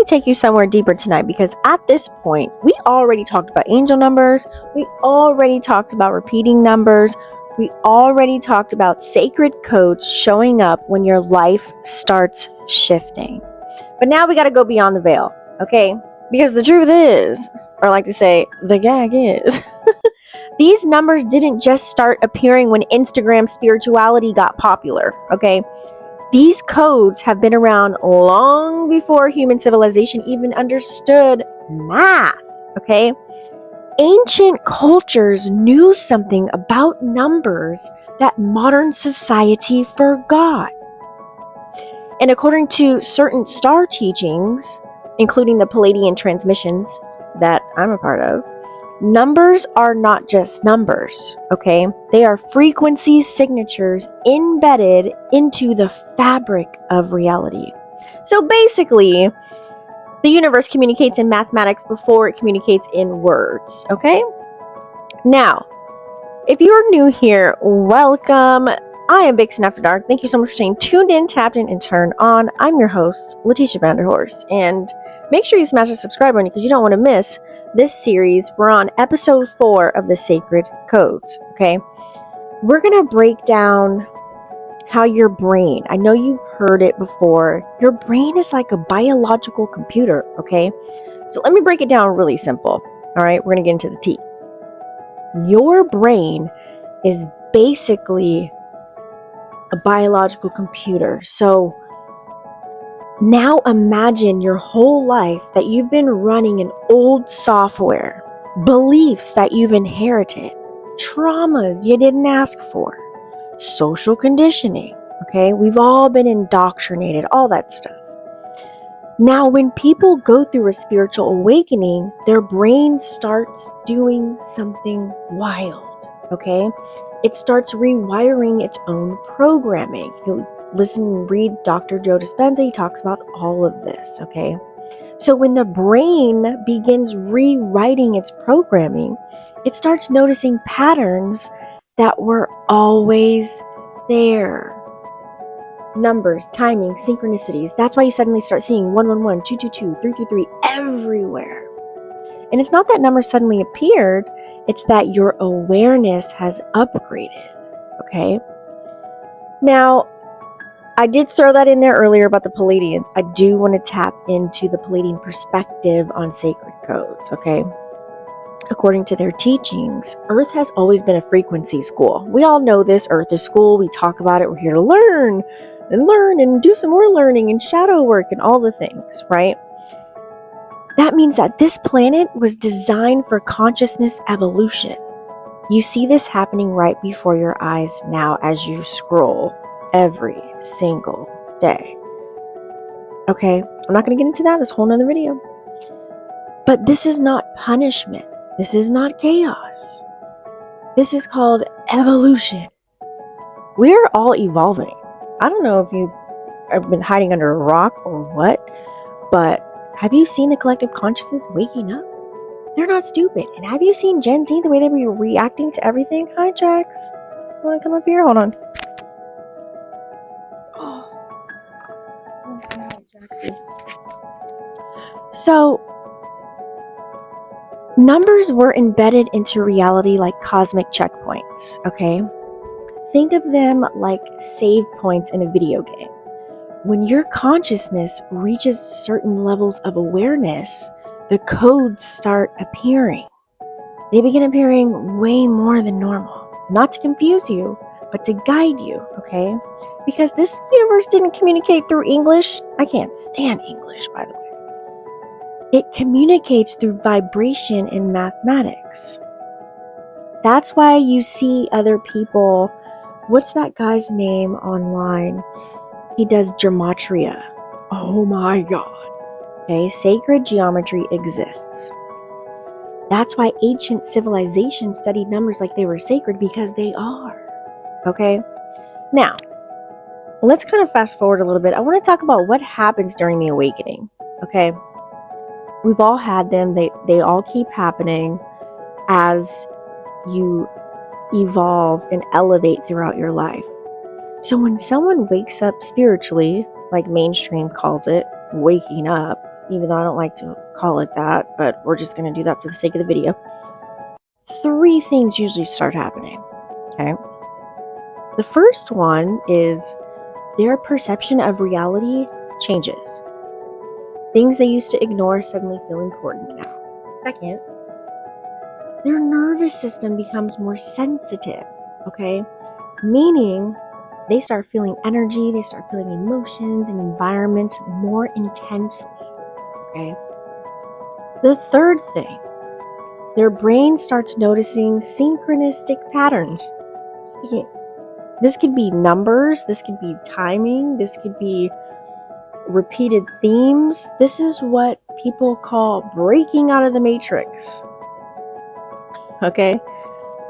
me take you somewhere deeper tonight, because at this point, we already talked about angel numbers. We already talked about repeating numbers. We already talked about sacred codes showing up when your life starts shifting. But now we got to go beyond the veil, okay? Because the truth is, or I like to say, the gag is, these numbers didn't just start appearing when Instagram spirituality got popular, okay? These codes have been around long before human civilization even understood math, okay? Ancient cultures knew something about numbers that modern society forgot. And according to certain star teachings, including the Pleiadian transmissions that I'm a part of, numbers are not just numbers, okay? They are frequency signatures embedded into the fabric of reality. So basically, the universe communicates in mathematics before it communicates in words, okay? Now, if you're new here, welcome. I am Vixen After Dark. Thank you so much for staying tuned in, tapped in, and turned on. I'm your host, Letitia Vanderhorst, and make sure you smash the subscribe button because you don't want to miss this series. We're on episode 4 of the Sacred Codes, okay? We're going to break down how your brain, I know you've heard it before, your brain is like a biological computer, okay? So let me break it down really simple, all right? We're going to get into the tea. Your brain is basically a biological computer. So now imagine your whole life that you've been running an old software, beliefs that you've inherited, traumas you didn't ask for, social conditioning, okay? We've all been indoctrinated, all that stuff. Now, when people go through a spiritual awakening, their brain starts doing something wild, okay? It starts rewiring its own programming. You'll listen and read Dr. Joe Dispenza. He talks about all of this, okay? So when the brain begins rewriting its programming, it starts noticing patterns that were always there. Numbers, timing, synchronicities. That's why you suddenly start seeing 111, 222, 333 everywhere. And it's not that numbers suddenly appeared, it's that your awareness has upgraded, okay? Now, I did throw that in there earlier about the Pleiadians. I do want to tap into the Pleiadian perspective on sacred codes, okay? According to their teachings, Earth has always been a frequency school. We all know this. Earth is school. We talk about it. We're here to learn and do some more learning and shadow work and all the things, right? That means that this planet was designed for consciousness evolution. You see this happening right before your eyes now as you scroll every single day. Okay, I'm not going to get into that. That's a whole nother video. But this is not punishment. This is not chaos. This is called evolution. We're all evolving. I don't know if you have been hiding under a rock or what, but have you seen the collective consciousness waking up? They're not stupid. And have you seen Gen Z, the way they were reacting to everything? Hi, Jax. You want to come up here? Hold on. So, numbers were embedded into reality like cosmic checkpoints, okay? Think of them like save points in a video game. When your consciousness reaches certain levels of awareness, the codes start appearing. They begin appearing way more than normal. Not to confuse you, but to guide you, okay? Because this universe didn't communicate through English. I can't stand English, by the way. It communicates through vibration and mathematics. That's why you see other people. What's that guy's name online? He does gematria. Oh my God. Okay, sacred geometry exists. That's why ancient civilizations studied numbers like they were sacred, because they are. Okay? Now, let's kind of fast forward a little bit. I want to talk about what happens during the awakening. Okay? We've all had them. They all keep happening as you evolve and elevate throughout your life. So when someone wakes up spiritually, like mainstream calls it, waking up, even though I don't like to call it that, but we're just going to do that for the sake of the video. 3 things usually start happening, okay? The first one is their perception of reality changes. Things they used to ignore suddenly feel important now. Second, their nervous system becomes more sensitive, okay? Meaning they start feeling energy, they start feeling emotions and environments more intensely, okay? The third thing, their brain starts noticing synchronistic patterns. This could be numbers, this could be timing, this could be repeated themes. This is what people call breaking out of the matrix, okay?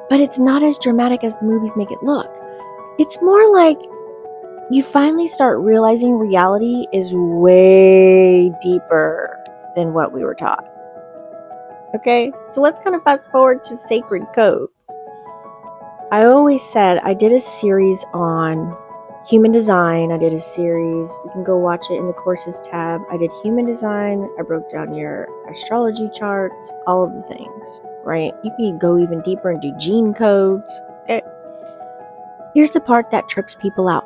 But it's not as dramatic as the movies make it look. It's more like you finally start realizing reality is way deeper than what we were taught. Okay, so let's kind of fast forward to sacred codes. I always said I did a series on human design. I did a series, you can go watch it in the courses tab. I did human design. I broke down your astrology charts, all of the things, right? You can go even deeper and do gene codes. Okay. Here's the part that trips people out.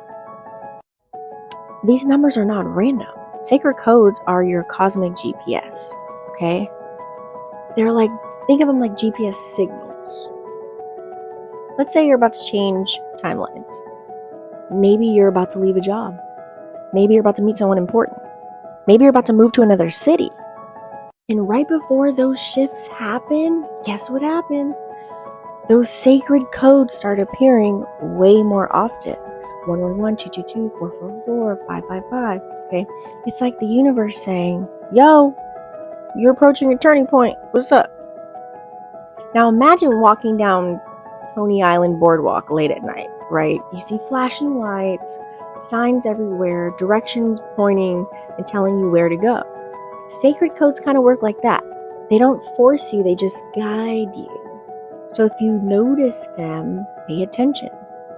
These numbers are not random. Sacred codes are your cosmic GPS, okay? They're like, think of them like GPS signals. Let's say you're about to change timelines. Maybe you're about to leave a job. Maybe you're about to meet someone important. Maybe you're about to move to another city. And right before those shifts happen, guess what happens? Those sacred codes start appearing way more often. 111, 222, 444, 555. Okay? It's like the universe saying, yo, you're approaching a turning point. What's up? Now imagine walking down Coney Island Boardwalk late at night, right? You see flashing lights, signs everywhere, directions pointing and telling you where to go. Sacred codes kind of work like that. They don't force you, they just guide you. So if you notice them, pay attention,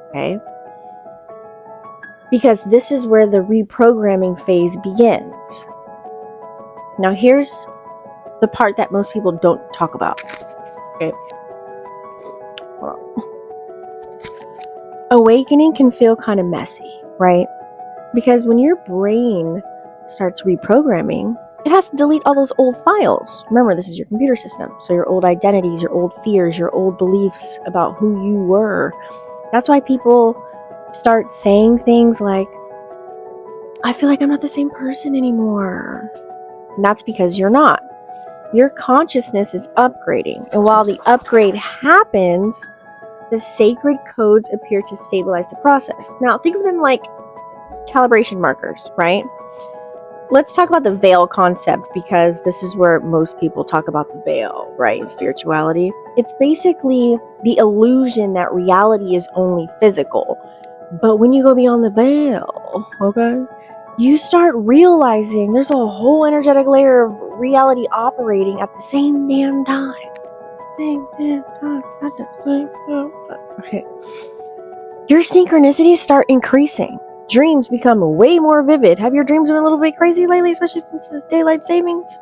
okay? Because this is where the reprogramming phase begins. Now here's the part that most people don't talk about, okay? Awakening can feel kind of messy, right? Because when your brain starts reprogramming, it has to delete all those old files. Remember, this is your computer system. So your old identities, your old fears, your old beliefs about who you were. That's why people start saying things like, I feel like I'm not the same person anymore. And that's because you're not. Your consciousness is upgrading. And while the upgrade happens, the sacred codes appear to stabilize the process. Now, think of them like calibration markers, right? Let's talk about the veil concept, because this is where most people talk about the veil, right? In spirituality. It's basically the illusion that reality is only physical. But when you go beyond the veil, okay, you start realizing there's a whole energetic layer of reality operating at the same damn time. Same damn time, at the same time. Okay. Your synchronicities start increasing. Dreams become way more vivid. Have your dreams been a little bit crazy lately, especially since this daylight savings?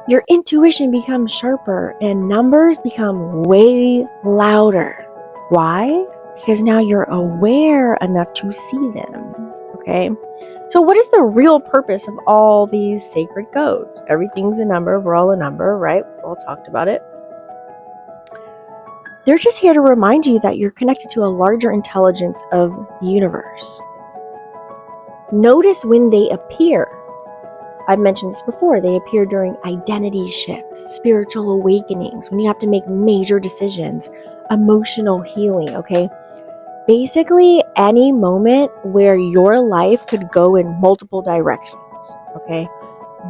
Your intuition becomes sharper and numbers become way louder. Why? Because now you're aware enough to see them. Okay? So what is the real purpose of all these sacred codes? Everything's a number. We're all a number, right? We all talked about it. They're just here to remind you that you're connected to a larger intelligence of the universe. Notice when they appear. I've mentioned this before. They appear during identity shifts, spiritual awakenings, when you have to make major decisions, emotional healing, okay? Basically, any moment where your life could go in multiple directions, okay?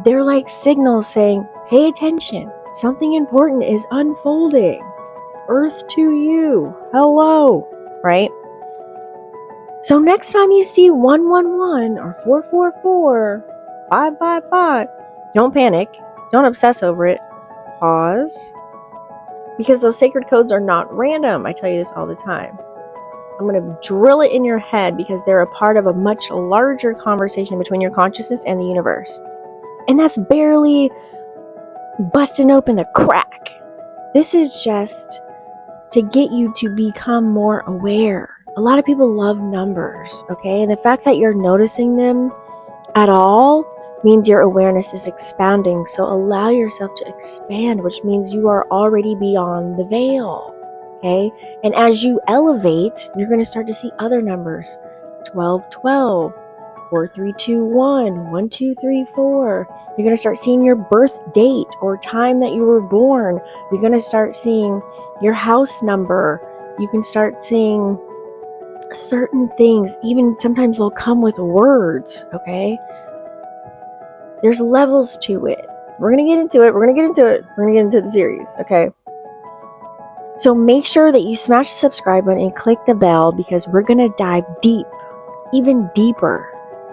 They're like signals saying, pay attention. Something important is unfolding. Earth to you. Hello. Right? So next time you see 111 or 444, 555, don't panic. Don't obsess over it. Pause. Because those sacred codes are not random. I tell you this all the time. I'm going to drill it in your head because they're a part of a much larger conversation between your consciousness and the universe. And that's barely busting open a crack. This is just to get you to become more aware. A lot of people love numbers, okay? And the fact that you're noticing them at all means your awareness is expanding. So allow yourself to expand, which means you are already beyond the veil. Okay? And as you elevate, you're going to start to see other numbers. 1212, 4321, 1234. You're going to start seeing your birth date or time that you were born. You're going to start seeing your house number. You can start seeing certain things. Even sometimes they'll come with words, okay? There's levels to it. We're going to get into it. We're going to get into the series, okay? So make sure that you smash the subscribe button and click the bell because we're going to dive deep, even deeper,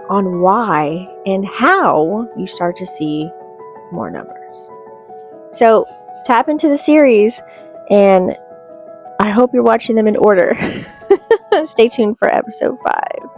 on why and how you start to see more numbers. So tap into the series, and I hope you're watching them in order. Stay tuned for episode 5.